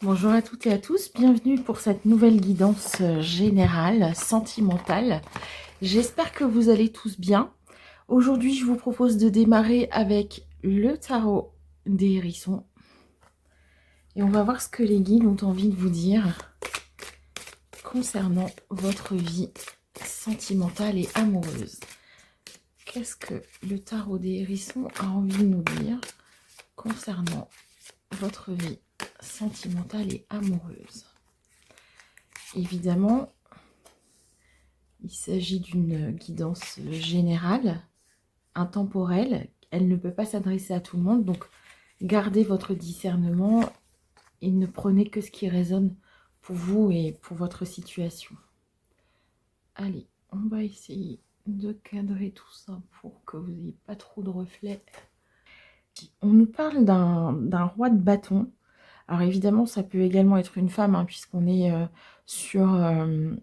Bonjour à toutes et à tous, bienvenue pour cette nouvelle guidance générale, sentimentale. J'espère que vous allez tous bien. Aujourd'hui, je vous propose de démarrer avec le tarot des hérissons. Et on va voir ce que les guides ont envie de vous dire concernant votre vie sentimentale et amoureuse. Qu'est-ce que le tarot des hérissons a envie de nous dire concernant votre vie sentimentale et amoureuse? Évidemment, il s'agit d'une guidance générale, intemporelle. Elle ne peut pas s'adresser à tout le monde, donc gardez votre discernement et ne prenez que ce qui résonne pour vous et pour votre situation. Allez, on va essayer de cadrer tout ça pour que vous n'ayez pas trop de reflets. On nous parle d'un roi de bâton. Alors évidemment, ça peut également être une femme, hein, puisqu'on est sur une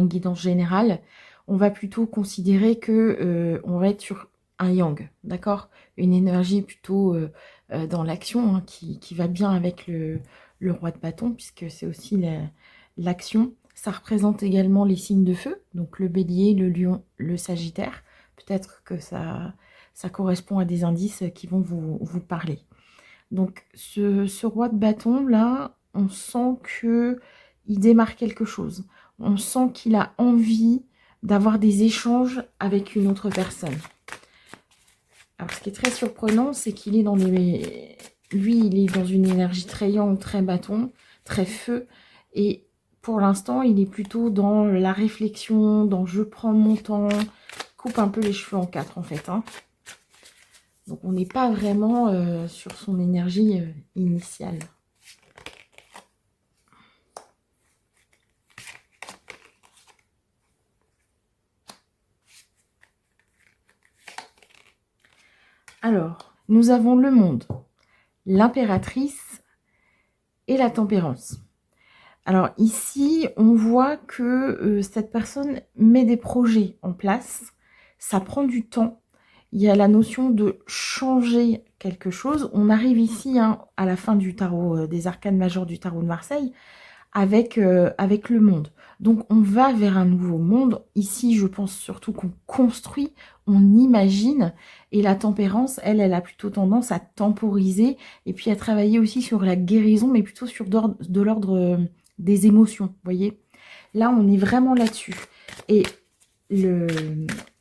guidance générale. On va plutôt considérer que on va être sur un yang, d'accord? Une énergie plutôt dans l'action, hein, qui va bien avec le roi de bâton, puisque c'est aussi l'action. Ça représente également les signes de feu, donc le bélier, le lion, le sagittaire. Peut-être que ça correspond à des indices qui vont vous parler. Donc ce roi de bâton là, on sent que il démarre quelque chose. On sent qu'il a envie d'avoir des échanges avec une autre personne. Alors ce qui est très surprenant, c'est qu'il est dans des... Lui, il est dans une énergie très yang, très bâton, très feu. Et pour l'instant, il est plutôt dans la réflexion, dans je prends mon temps, coupe un peu les cheveux en quatre en fait, hein. Donc on n'est pas vraiment sur son énergie initiale. Alors, nous avons le monde, l'impératrice et la tempérance. Alors ici, on voit que cette personne met des projets en place. Ça prend du temps. Il y a la notion de changer quelque chose. On arrive ici, hein, à la fin du tarot, des arcanes majeures du tarot de Marseille, avec le monde. Donc on va vers un nouveau monde. Ici, je pense surtout qu'on construit, on imagine. Et la tempérance, elle a plutôt tendance à temporiser et puis à travailler aussi sur la guérison, mais plutôt sur de l'ordre des émotions, vous voyez. Là, on est vraiment là-dessus. Et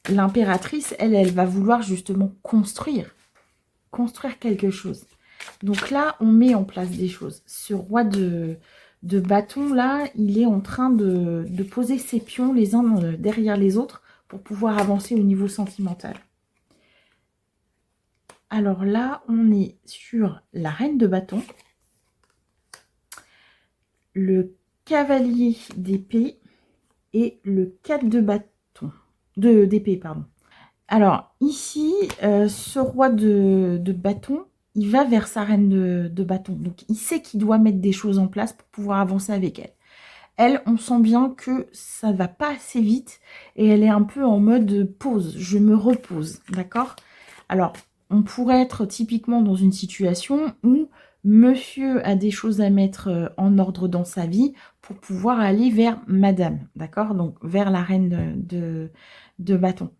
l'impératrice, elle va vouloir justement construire quelque chose. Donc là, on met en place des choses. Ce roi de bâton, là, il est en train de poser ses pions les uns derrière les autres pour pouvoir avancer au niveau sentimental. Alors là, on est sur la reine de bâton, le cavalier d'épée et le 4 de bâton, d'épée, pardon. Alors ici, ce roi de bâton, il va vers sa reine de bâton. Donc il sait qu'il doit mettre des choses en place pour pouvoir avancer avec elle. Elle, on sent bien que ça ne va pas assez vite et elle est un peu en mode pause, je me repose, d'accord? Alors, on pourrait être typiquement dans une situation où monsieur a des choses à mettre en ordre dans sa vie pour pouvoir aller vers madame, d'accord? Donc, vers la reine de bâton.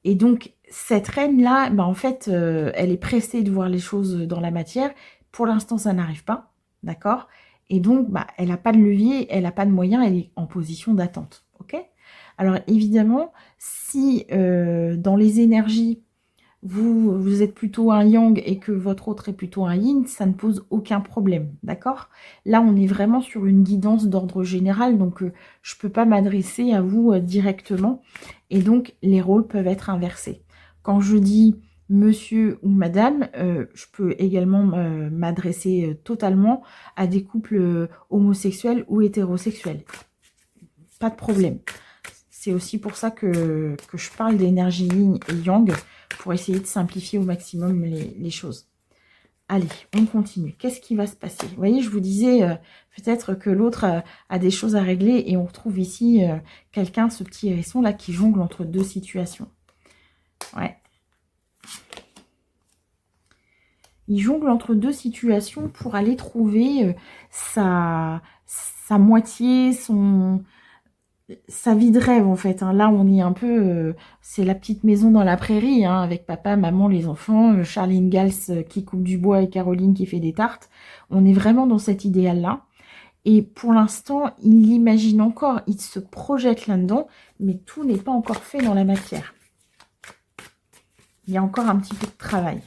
Et donc, cette reine-là, en fait, elle est pressée de voir les choses dans la matière. Pour l'instant, ça n'arrive pas, d'accord? Et donc, elle n'a pas de levier, elle n'a pas de moyens, elle est en position d'attente, ok? Alors, évidemment, si dans les énergies, vous êtes plutôt un yang et que votre autre est plutôt un yin, ça ne pose aucun problème, d'accord? Là, on est vraiment sur une guidance d'ordre général, donc je ne peux pas m'adresser à vous directement. Et donc, les rôles peuvent être inversés. Quand je dis monsieur ou madame, je peux également m'adresser totalement à des couples homosexuels ou hétérosexuels. Pas de problème. C'est aussi pour ça que je parle d'énergie yin et yang, pour essayer de simplifier au maximum les choses. Allez, on continue. Qu'est-ce qui va se passer? Vous voyez, je vous disais peut-être que l'autre a des choses à régler et on retrouve ici quelqu'un, ce petit hérisson là, qui jongle entre deux situations. Ouais. Il jongle entre deux situations pour aller trouver sa moitié, sa vie de rêve en fait. Hein. Là, on est un peu... c'est la petite maison dans la prairie, hein, avec papa, maman, les enfants, Charlie Ingalls qui coupe du bois et Caroline qui fait des tartes. On est vraiment dans cet idéal-là. Et pour l'instant, il l'imagine encore, il se projette là-dedans, mais tout n'est pas encore fait dans la matière. Il y a encore un petit peu de travail.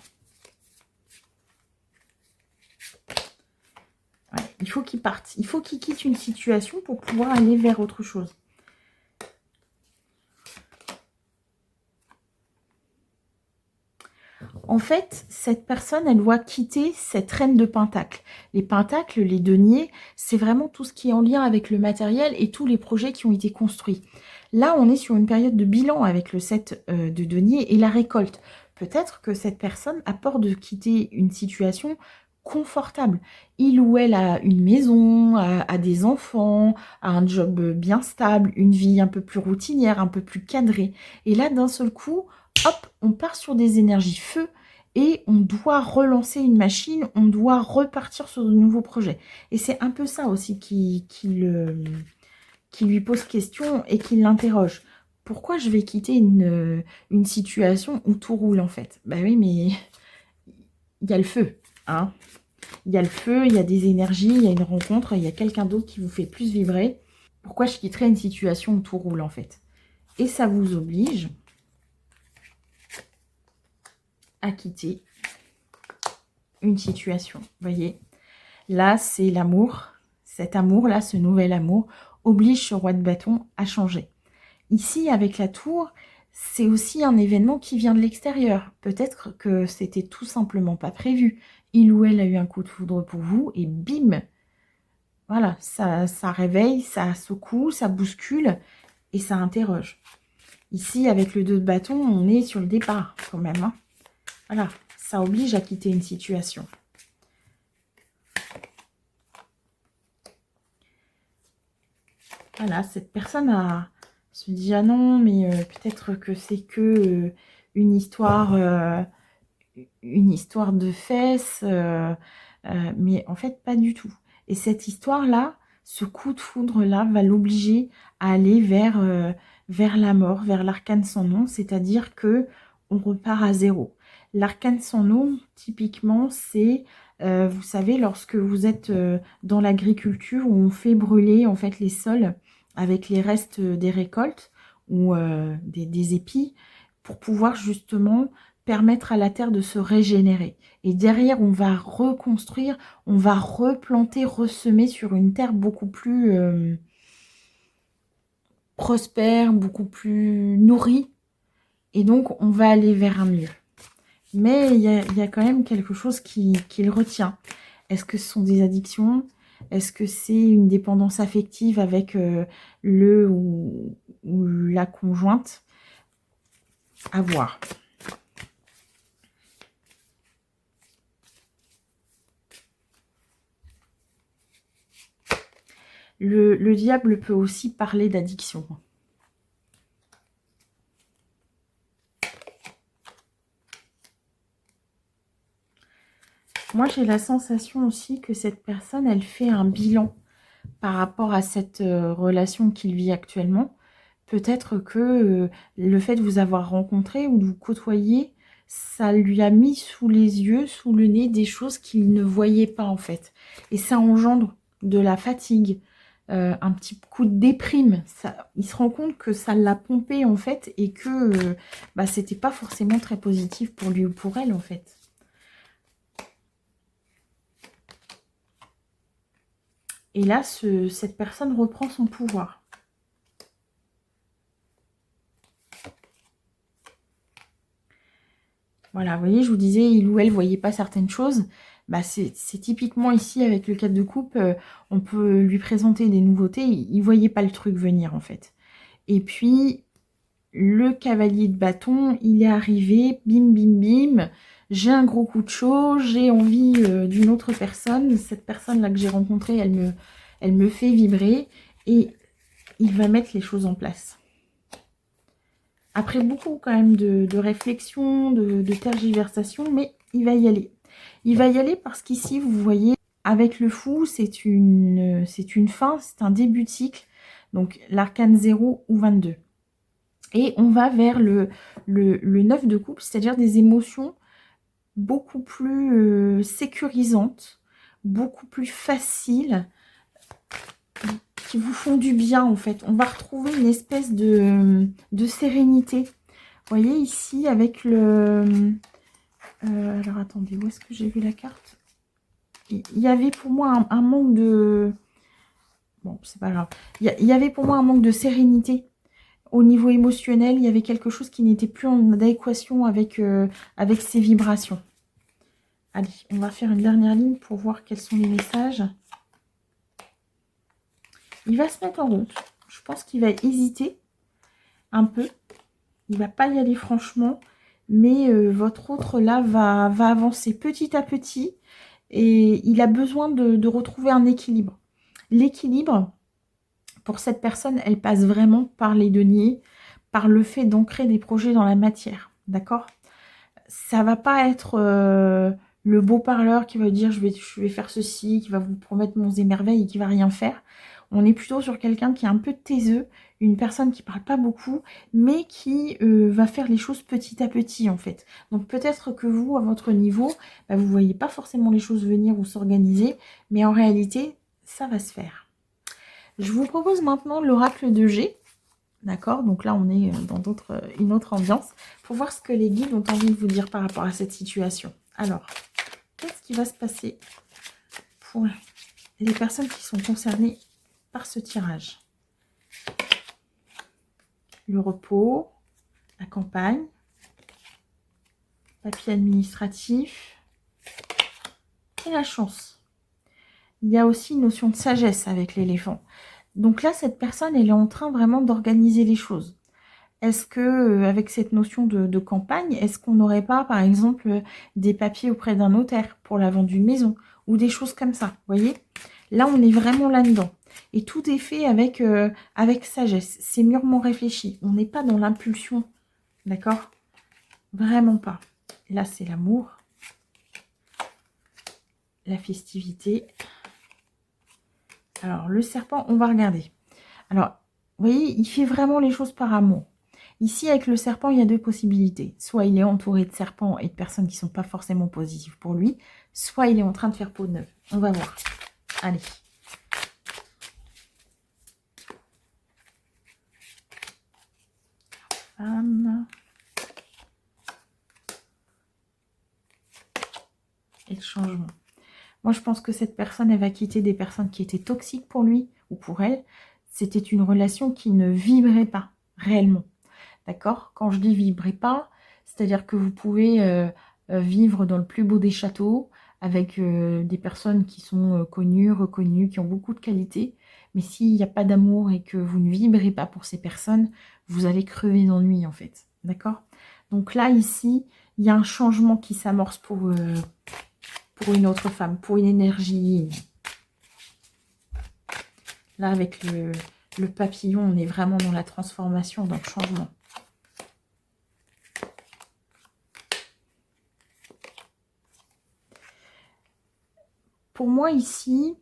Ouais, il faut qu'il parte. Il faut qu'il quitte une situation pour pouvoir aller vers autre chose. En fait, cette personne, elle doit quitter cette reine de pentacles. Les pentacles, les deniers, c'est vraiment tout ce qui est en lien avec le matériel et tous les projets qui ont été construits. Là, on est sur une période de bilan avec le 7 de deniers et la récolte. Peut-être que cette personne a peur de quitter une situation confortable. Il ou elle a une maison, a des enfants, a un job bien stable, une vie un peu plus routinière, un peu plus cadrée. Et là, d'un seul coup, hop, on part sur des énergies feu et on doit relancer une machine, on doit repartir sur de nouveaux projets. Et c'est un peu ça aussi qui lui pose question et qui l'interroge. Pourquoi je vais quitter une situation où tout roule en fait? Bah oui, mais il y a le feu, hein. Il y a le feu, il y a des énergies, il y a une rencontre, il y a quelqu'un d'autre qui vous fait plus vibrer. Pourquoi je quitterais une situation où tout roule en fait? Et ça vous oblige à quitter une situation. Vous voyez, là, c'est l'amour. Cet amour-là, ce nouvel amour, oblige ce roi de bâton à changer. Ici, avec la tour, c'est aussi un événement qui vient de l'extérieur. Peut-être que c'était tout simplement pas prévu. Il ou elle a eu un coup de foudre pour vous et bim, voilà, ça réveille, ça secoue, ça bouscule et ça interroge. Ici, avec le 2 de bâton, on est sur le départ quand même. Hein. Voilà, ça oblige à quitter une situation. Voilà, cette personne se dit « Ah non, mais peut-être que c'est que une histoire de fesses. Mais en fait, pas du tout. Et cette histoire-là, ce coup de foudre-là va l'obliger à aller vers la mort, vers l'arcane sans nom, c'est-à-dire que on repart à zéro. L'arcane sans nom, typiquement, c'est, vous savez, lorsque vous êtes dans l'agriculture où on fait brûler en fait les sols avec les restes des récoltes ou des épis pour pouvoir justement permettre à la terre de se régénérer. Et derrière, on va reconstruire, on va replanter, ressemer sur une terre beaucoup plus prospère, beaucoup plus nourrie. Et donc, on va aller vers un mieux. Mais il y a quand même quelque chose qui le retient. Est-ce que ce sont des addictions? Est-ce que c'est une dépendance affective avec le ou la conjointe? À voir. Le diable peut aussi parler d'addiction. Moi, j'ai la sensation aussi que cette personne, elle fait un bilan par rapport à cette relation qu'il vit actuellement. Peut-être que le fait de vous avoir rencontré ou de vous côtoyer, ça lui a mis sous les yeux, sous le nez, des choses qu'il ne voyait pas en fait. Et ça engendre de la fatigue, un petit coup de déprime. Il se rend compte que ça l'a pompé en fait et que c'était pas forcément très positif pour lui ou pour elle en fait. Et là, cette personne reprend son pouvoir. Voilà, vous voyez, je vous disais, il ou elle ne voyait pas certaines choses. C'est typiquement ici, avec le 4 de coupe, on peut lui présenter des nouveautés. Il ne voyait pas le truc venir, en fait. Et puis, le cavalier de bâton, il est arrivé, bim, bim, bim. J'ai un gros coup de chaud, j'ai envie d'une autre personne. Cette personne-là que j'ai rencontrée, elle me fait vibrer. Et il va mettre les choses en place. Après beaucoup quand même de réflexion, de tergiversation, mais il va y aller. Il va y aller parce qu'ici, vous voyez, avec le fou, c'est une fin, c'est un début de cycle. Donc, l'arcane 0 ou 22. Et on va vers le 9 de coupe, c'est-à-dire des émotions beaucoup plus sécurisantes, beaucoup plus faciles, qui vous font du bien, en fait. On va retrouver une espèce de sérénité. Vous voyez, ici, avec le... alors, attendez, où est-ce que j'ai vu la carte? Il y avait pour moi un manque de... Bon, c'est pas grave. Il y avait pour moi un manque de sérénité. Au niveau émotionnel, il y avait quelque chose qui n'était plus en adéquation avec, avec ses vibrations. Allez, on va faire une dernière ligne pour voir quels sont les messages. Il va se mettre en route. Je pense qu'il va hésiter un peu. Il ne va pas y aller franchement. Mais votre autre là va avancer petit à petit. Et il a besoin de retrouver un équilibre. L'équilibre, pour cette personne, elle passe vraiment par les deniers, par le fait d'ancrer des projets dans la matière. D'accord? Ça va pas être le beau parleur qui va dire je vais faire ceci, qui va vous promettre monts et merveilles et qui va rien faire. On est plutôt sur quelqu'un qui est un peu taiseux, une personne qui parle pas beaucoup, mais qui va faire les choses petit à petit en fait. Donc peut-être que vous, à votre niveau, bah, vous voyez pas forcément les choses venir ou s'organiser, mais en réalité, ça va se faire. Je vous propose maintenant l'oracle de G. D'accord, donc là on est dans une autre ambiance pour voir ce que les guides ont envie de vous dire par rapport à cette situation. Alors, qu'est-ce qui va se passer pour les personnes qui sont concernées par ce tirage? Le repos, la campagne, papier administratif et la chance. Il y a aussi une notion de sagesse avec l'éléphant. Donc là, cette personne, elle est en train vraiment d'organiser les choses. Est-ce que, avec cette notion de campagne, est-ce qu'on n'aurait pas, par exemple, des papiers auprès d'un notaire pour la vente d'une maison ou des choses comme ça, vous voyez? Là, on est vraiment là-dedans. Et tout est fait avec, avec sagesse. C'est mûrement réfléchi. On n'est pas dans l'impulsion, d'accord? Vraiment pas. Là, c'est l'amour, la festivité. Alors, le serpent, on va regarder. Alors, vous voyez, il fait vraiment les choses par amour. Ici, avec le serpent, il y a deux possibilités. Soit il est entouré de serpents et de personnes qui ne sont pas forcément positives pour lui, soit il est en train de faire peau de neuve. On va voir. Allez. Femme. Et le changement. Moi, je pense que cette personne, elle va quitter des personnes qui étaient toxiques pour lui ou pour elle. C'était une relation qui ne vibrait pas réellement. D'accord? Quand je dis vibrer pas, c'est-à-dire que vous pouvez vivre dans le plus beau des châteaux avec des personnes qui sont connues, reconnues, qui ont beaucoup de qualités. Mais s'il n'y a pas d'amour et que vous ne vibrez pas pour ces personnes, vous allez crever d'ennui en fait. D'accord? Donc là, ici, il y a un changement qui s'amorce pour une autre femme, pour une énergie. Là, avec le papillon, on est vraiment dans la transformation, dans le changement. Pour moi, ici,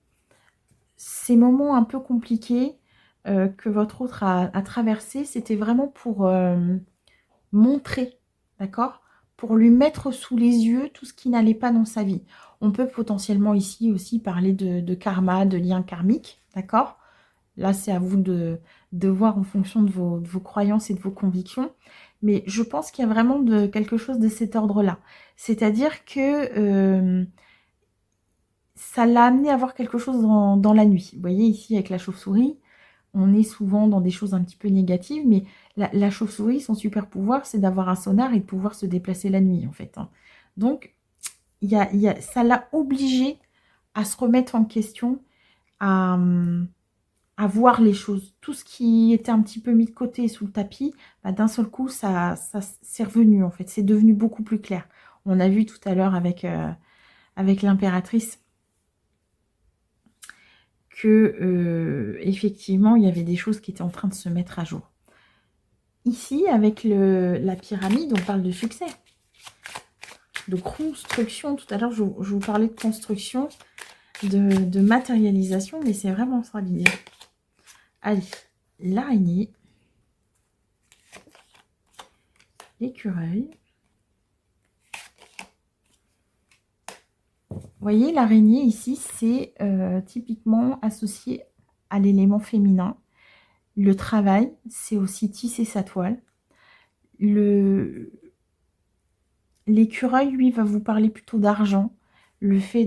ces moments un peu compliqués que votre autre a traversé, c'était vraiment pour montrer, d'accord? Pour lui mettre sous les yeux tout ce qui n'allait pas dans sa vie. On peut potentiellement ici aussi parler de karma, de lien karmique, d'accord? Là, c'est à vous de voir en fonction de vos croyances et de vos convictions. Mais je pense qu'il y a vraiment quelque chose de cet ordre-là. C'est-à-dire que ça l'a amené à voir quelque chose dans la nuit. Vous voyez ici avec la chauve-souris, on est souvent dans des choses un petit peu négatives, mais la chauve-souris, son super pouvoir, c'est d'avoir un sonar et de pouvoir se déplacer la nuit, en fait. Hein. Donc, ça l'a obligé à se remettre en question, à voir les choses. Tout ce qui était un petit peu mis de côté sous le tapis, bah, d'un seul coup, ça c'est revenu, en fait. C'est devenu beaucoup plus clair. On a vu tout à l'heure avec l'impératrice que effectivement, il y avait des choses qui étaient en train de se mettre à jour. Ici, avec la pyramide, on parle de succès. de construction. Tout à l'heure, je vous parlais de construction, de matérialisation, mais c'est vraiment ça l'idée. Allez, l'araignée, l'écureuil. Vous voyez, l'araignée ici, c'est typiquement associé à l'élément féminin. Le travail, c'est aussi tisser sa toile. L'écureuil, lui, va vous parler plutôt d'argent. Le fait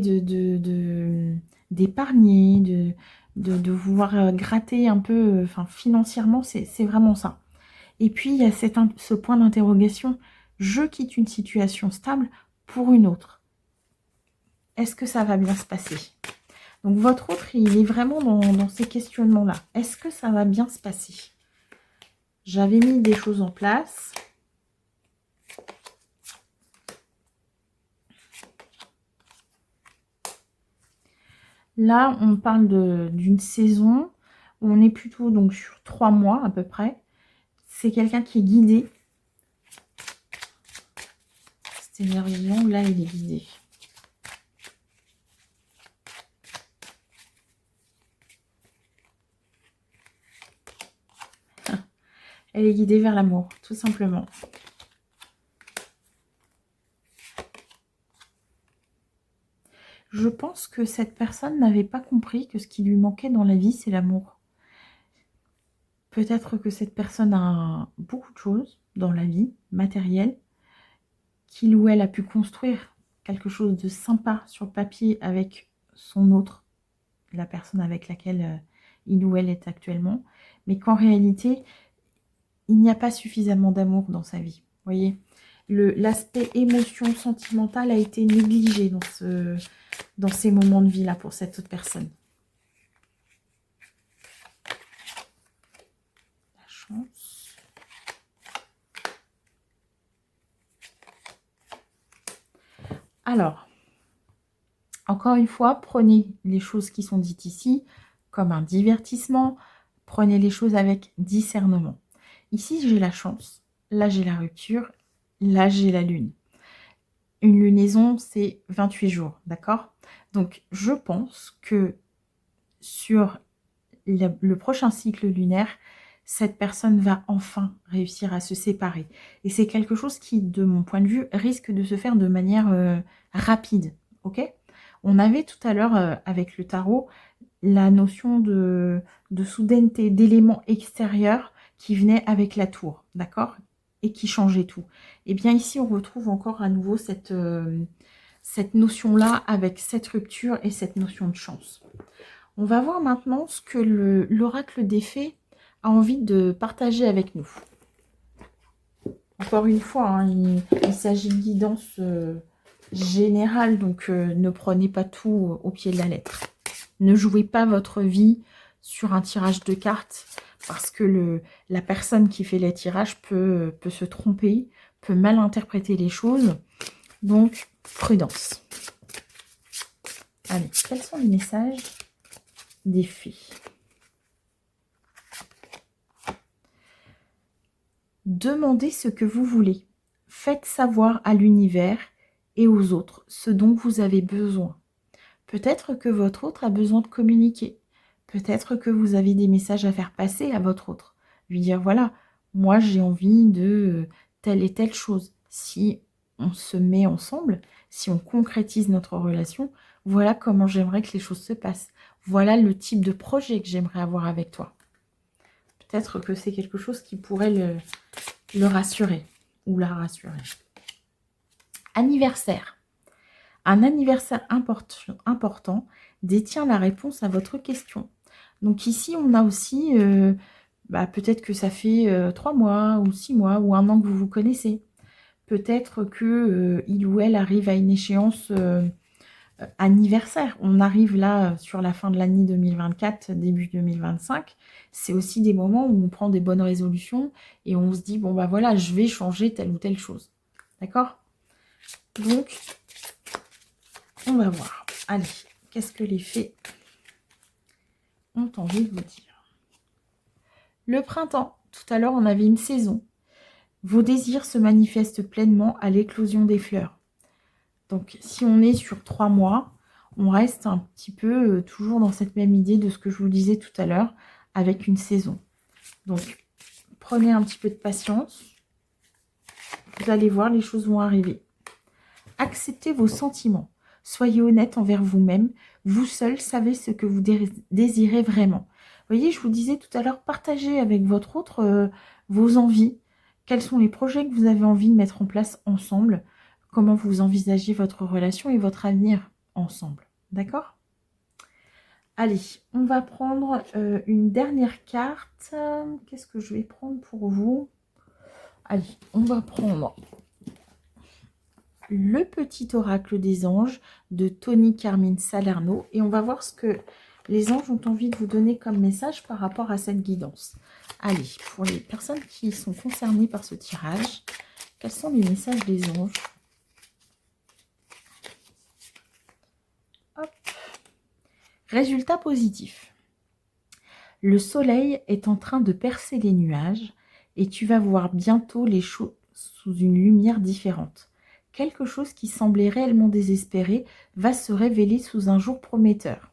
d'épargner, de vouloir gratter un peu, enfin, financièrement, c'est vraiment ça. Et puis, il y a ce point d'interrogation. Je quitte une situation stable pour une autre. Est-ce que ça va bien se passer? Donc, votre autre, il est vraiment dans ces questionnements-là. Est-ce que ça va bien se passer? J'avais mis des choses en place. Là, on parle d'une saison où on est plutôt donc sur 3 mois à peu près. C'est quelqu'un qui est guidé. C'était merveilleux. Là, il est guidé. Elle est guidée vers l'amour, tout simplement. Je pense que cette personne n'avait pas compris que ce qui lui manquait dans la vie, c'est l'amour. Peut-être que cette personne a beaucoup de choses dans la vie, matérielle, qu'il ou elle a pu construire quelque chose de sympa sur le papier avec son autre, la personne avec laquelle il ou elle est actuellement, mais qu'en réalité, il n'y a pas suffisamment d'amour dans sa vie. Vous voyez, l'aspect émotion sentimentale a été négligé dans ces moments de vie-là pour cette autre personne. La chance. Alors, encore une fois, prenez les choses qui sont dites ici comme un divertissement. Prenez les choses avec discernement. Ici, j'ai la chance. Là, j'ai la rupture. Là, j'ai la lune. Une lunaison, c'est 28 jours, d'accord? Donc, je pense que sur le prochain cycle lunaire, cette personne va enfin réussir à se séparer. Et c'est quelque chose qui, de mon point de vue, risque de se faire de manière rapide, ok? On avait tout à l'heure, avec le tarot, la notion de soudaineté, d'éléments extérieurs qui venaient avec la tour, d'accord? Et qui changeait tout. Et bien ici, on retrouve encore à nouveau cette notion-là avec cette rupture et cette notion de chance. On va voir maintenant ce que l'oracle des fées a envie de partager avec nous. Encore une fois, hein, il s'agit de guidance générale, donc ne prenez pas tout au pied de la lettre. Ne jouez pas votre vie sur un tirage de cartes parce que la personne qui fait les tirages peut se tromper, peut mal interpréter les choses. Donc, prudence. Allez, quels sont les messages des fées? Demandez ce que vous voulez. Faites savoir à l'univers et aux autres ce dont vous avez besoin. Peut-être que votre autre a besoin de communiquer. Peut-être que vous avez des messages à faire passer à votre autre. Lui dire, voilà, moi j'ai envie de telle et telle chose. Si on se met ensemble, si on concrétise notre relation, voilà comment j'aimerais que les choses se passent. Voilà le type de projet que j'aimerais avoir avec toi. Peut-être que c'est quelque chose qui pourrait le rassurer ou la rassurer. Anniversaire. Un anniversaire important détient la réponse à votre question. Donc ici, on a aussi, peut-être que ça fait 3 mois ou 6 mois ou 1 an que vous vous connaissez. Peut-être que il ou elle arrive à une échéance anniversaire. On arrive là sur la fin de l'année 2024, début 2025. C'est aussi des moments où on prend des bonnes résolutions et on se dit, bon bah voilà, je vais changer telle ou telle chose. D'accord? Donc, on va voir. Allez, qu'est-ce que les fées ont envie de vous dire? Le printemps, tout à l'heure, on avait une saison. Vos désirs se manifestent pleinement à l'éclosion des fleurs. Donc, si on est sur 3 mois, on reste un petit peu toujours dans cette même idée de ce que je vous disais tout à l'heure avec une saison. Donc, prenez un petit peu de patience. Vous allez voir, les choses vont arriver. Acceptez vos sentiments. Soyez honnête envers vous-même. Vous seul savez ce que vous désirez vraiment. Vous voyez, je vous disais tout à l'heure, partagez avec votre autre vos envies. Quels sont les projets que vous avez envie de mettre en place ensemble? Comment vous envisagez votre relation et votre avenir ensemble. D'accord? Allez, on va prendre une dernière carte. Qu'est-ce que je vais prendre pour vous? Allez, on va prendre le petit oracle des anges de Tony Carmine Salerno et on va voir ce que les anges ont envie de vous donner comme message par rapport à cette guidance. Allez, pour les personnes qui sont concernées par ce tirage, quels sont les messages des anges? Hop. Résultat positif. Le soleil est en train de percer les nuages et tu vas voir bientôt les choses sous une lumière différente. Quelque chose qui semblait réellement désespéré va se révéler sous un jour prometteur.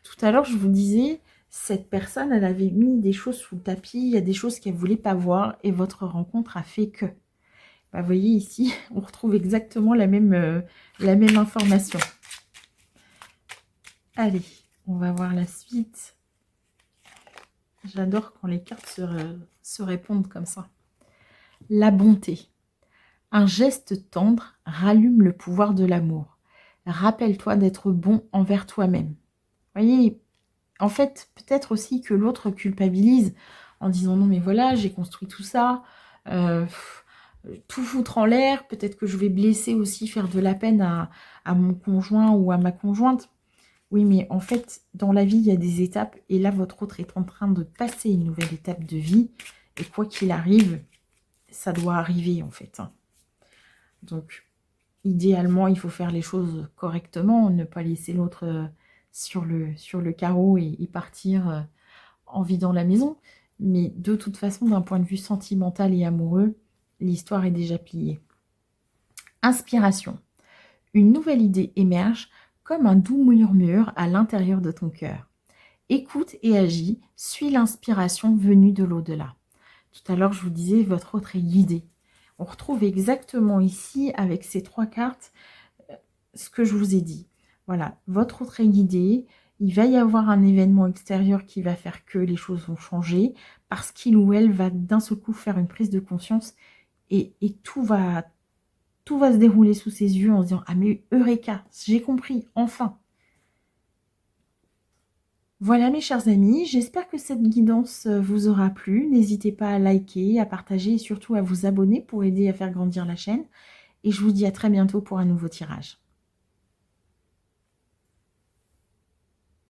Tout à l'heure, je vous disais, cette personne, elle avait mis des choses sous le tapis, il y a des choses qu'elle ne voulait pas voir et votre rencontre a fait que. Bah, vous voyez ici, on retrouve exactement la même information. Allez, on va voir la suite. J'adore quand les cartes se répondent comme ça. La bonté. Un geste tendre rallume le pouvoir de l'amour. Rappelle-toi d'être bon envers toi-même. Voyez, en fait, peut-être aussi que l'autre culpabilise en disant non mais voilà, j'ai construit tout ça, tout foutre en l'air, peut-être que je vais blesser aussi, faire de la peine à mon conjoint ou à ma conjointe. Oui, mais en fait, dans la vie, il y a des étapes. Et là, votre autre est en train de passer une nouvelle étape de vie. Et quoi qu'il arrive, ça doit arriver, en fait. Donc, idéalement, il faut faire les choses correctement. Ne pas laisser l'autre sur le carreau et partir en vidant la maison. Mais de toute façon, d'un point de vue sentimental et amoureux, l'histoire est déjà pliée. Inspiration. Une nouvelle idée émerge comme un doux murmure à l'intérieur de ton cœur. Écoute et agis, suis l'inspiration venue de l'au-delà. Tout à l'heure, je vous disais, votre autre est guidé. On retrouve exactement ici, avec ces 3 cartes, ce que je vous ai dit. Voilà, votre autre est guidé. Il va y avoir un événement extérieur qui va faire que les choses vont changer, parce qu'il ou elle va d'un seul coup faire une prise de conscience et tout va se dérouler sous ses yeux en se disant « Ah mais Eureka, j'ai compris, enfin !» Voilà mes chers amis, j'espère que cette guidance vous aura plu. N'hésitez pas à liker, à partager et surtout à vous abonner pour aider à faire grandir la chaîne. Et je vous dis à très bientôt pour un nouveau tirage.